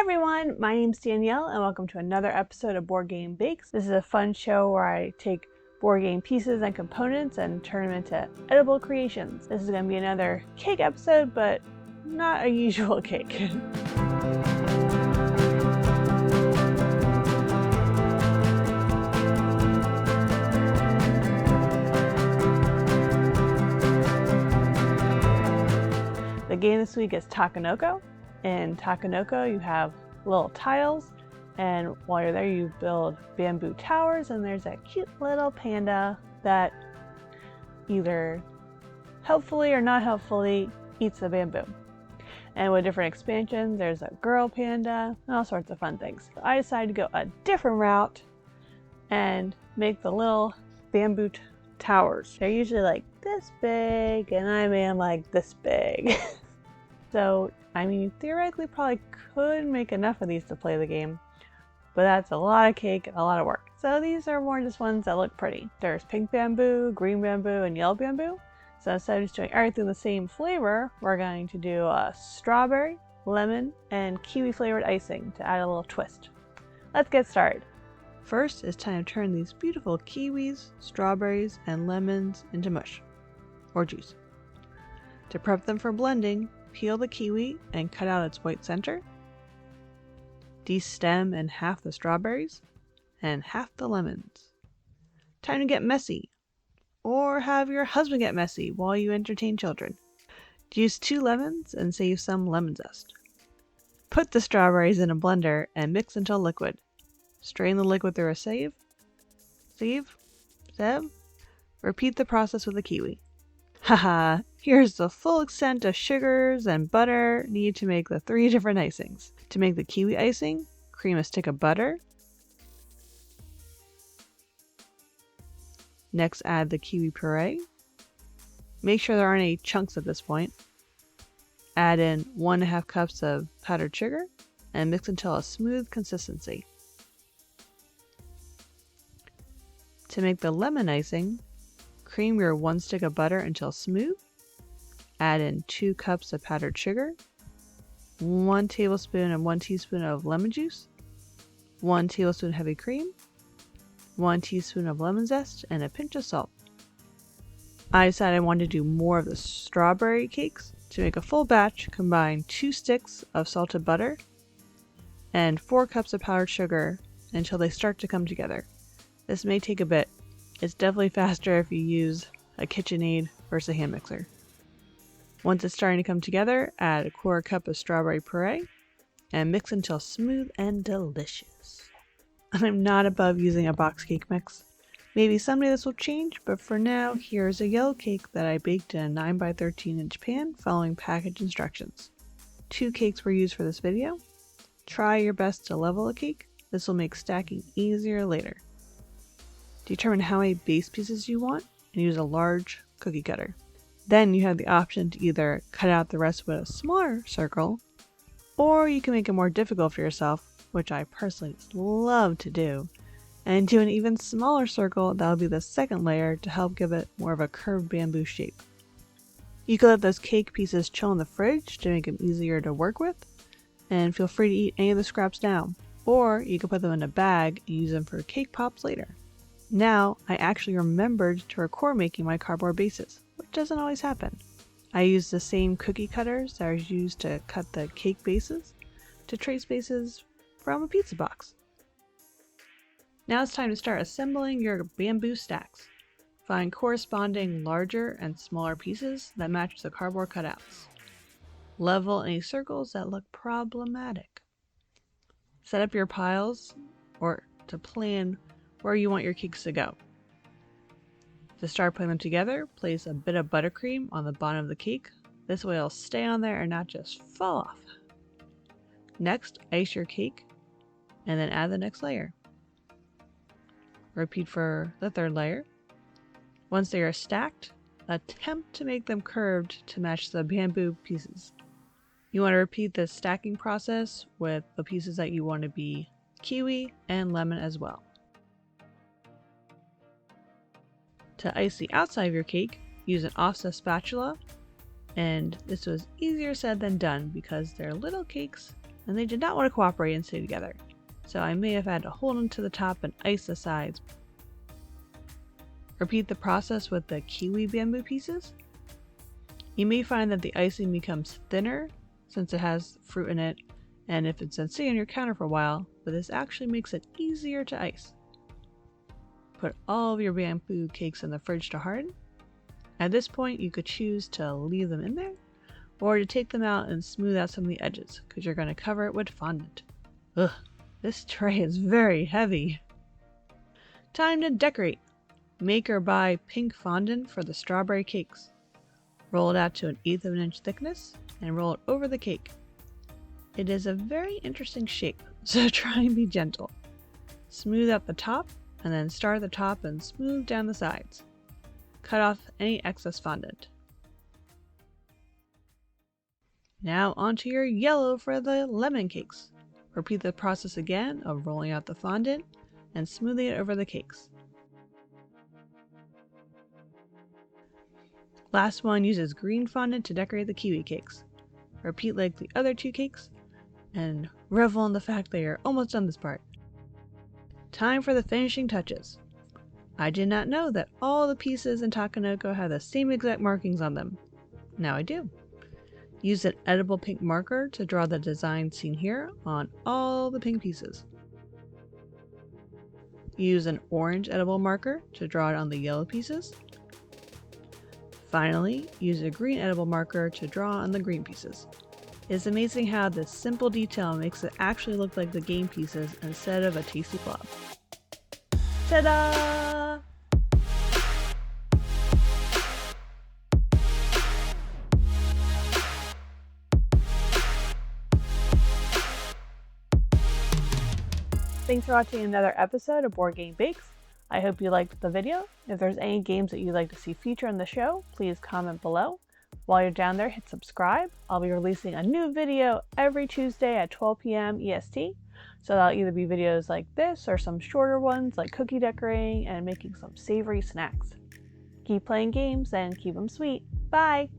everyone, my name's Danielle and welcome to another episode of Board Game Bakes. This is a fun show where I take board game pieces and components and turn them into edible creations. This is going to be another cake episode, but not a usual cake. The game this week is Takenoko. In Takenoko, you have little tiles, and while you're there, you build bamboo towers, and there's a cute little panda that either helpfully or not helpfully eats the bamboo. And with different expansions, there's a girl panda, and all sorts of fun things. I decided to go a different route and make the little bamboo towers. They're usually like this big, and I made them like this big. So, I mean, you theoretically probably could make enough of these to play the game, but that's a lot of cake and a lot of work. So these are more just ones that look pretty. There's pink bamboo, green bamboo, and yellow bamboo. So instead of just doing everything the same flavor, we're going to do a strawberry, lemon, and kiwi flavored icing to add a little twist. Let's get started. First, it's time to turn these beautiful kiwis, strawberries, and lemons into mush, or juice. To prep them for blending, peel the kiwi and cut out its white center. Destem and half the strawberries and half the lemons. Time to get messy, or have your husband get messy while you entertain children. Use 2 lemons and save some lemon zest. Put the strawberries in a blender and mix until liquid. Strain the liquid through a sieve. Repeat the process with the kiwi. Haha, here's the full extent of sugars and butter needed to make the 3 different icings. To make the kiwi icing, cream a stick of butter. Next, add the kiwi puree. Make sure there aren't any chunks at this point. Add in 1.5 cups of powdered sugar and mix until a smooth consistency. To make the lemon icing, cream your 1 stick of butter until smooth. Add in 2 cups of powdered sugar, 1 tablespoon and 1 teaspoon of lemon juice, 1 tablespoon heavy cream, 1 teaspoon of lemon zest, and a pinch of salt. I decided I wanted to do more of the strawberry cakes. To make a full batch, combine 2 sticks of salted butter and 4 cups of powdered sugar until they start to come together. This may take a bit. It's definitely faster if you use a KitchenAid versus a hand mixer. Once it's starting to come together, add 1/4 cup of strawberry puree and mix until smooth and delicious. I'm not above using a box cake mix. Maybe someday this will change, but for now, here's a yellow cake that I baked in a 9 by 13 inch pan following package instructions. 2 cakes were used for this video. Try your best to level a cake. This will make stacking easier later. Determine how many base pieces you want and use a large cookie cutter. Then you have the option to either cut out the rest with a smaller circle, or you can make it more difficult for yourself, which I personally just love to do, and do an even smaller circle that will be the second layer to help give it more of a curved bamboo shape. You can let those cake pieces chill in the fridge to make them easier to work with, and feel free to eat any of the scraps now, or you can put them in a bag and use them for cake pops later. Now, I actually remembered to record making my cardboard bases, which doesn't always happen. I used the same cookie cutters that I used to cut the cake bases to trace bases from a pizza box. Now it's time to start assembling your bamboo stacks. Find corresponding larger and smaller pieces that match the cardboard cutouts. Level any circles that look problematic. Set up your piles or to plan where you want your cakes to go. To start putting them together, place a bit of buttercream on the bottom of the cake. This way it'll stay on there and not just fall off. Next, ice your cake and then add the next layer. Repeat for the 3rd layer. Once they are stacked, attempt to make them curved to match the bamboo pieces. You want to repeat the stacking process with the pieces that you want to be kiwi and lemon as well. To ice the outside of your cake, use an offset spatula, and this was easier said than done because they're little cakes and they did not want to cooperate and stay together, so I may have had to hold them to the top and ice the sides. Repeat the process with the kiwi bamboo pieces. You may find that the icing becomes thinner since it has fruit in it, and if it's been sitting on your counter for a while, but this actually makes it easier to ice. Put all of your bamboo cakes in the fridge to harden. At this point, you could choose to leave them in there, or to take them out and smooth out some of the edges, because you're going to cover it with fondant. Ugh, this tray is very heavy. Time to decorate. Make or buy pink fondant for the strawberry cakes. Roll it out to 1/8 of an inch thickness, and roll it over the cake. It is a very interesting shape, so try and be gentle. Smooth out the top, and then start at the top and smooth down the sides. Cut off any excess fondant. Now onto your yellow for the lemon cakes. Repeat the process again of rolling out the fondant and smoothing it over the cakes. Last one uses green fondant to decorate the kiwi cakes. Repeat like the other 2 cakes, and revel in the fact that you're almost done this part. Time for the finishing touches. I did not know that all the pieces in Takenoko have the same exact markings on them. Now I do. Use an edible pink marker to draw the design seen here on all the pink pieces. Use an orange edible marker to draw it on the yellow pieces. Finally, use a green edible marker to draw on the green pieces. It's amazing how this simple detail makes it actually look like the game pieces instead of a tasty blob. Ta-da! Thanks for watching another episode of Board Game Bakes. I hope you liked the video. If there's any games that you'd like to see featured on the show, please comment below. While you're down there, hit subscribe. I'll be releasing a new video every Tuesday at 12 p.m. EST. So that'll either be videos like this or some shorter ones like cookie decorating and making some savory snacks. Keep playing games and keep them sweet. Bye!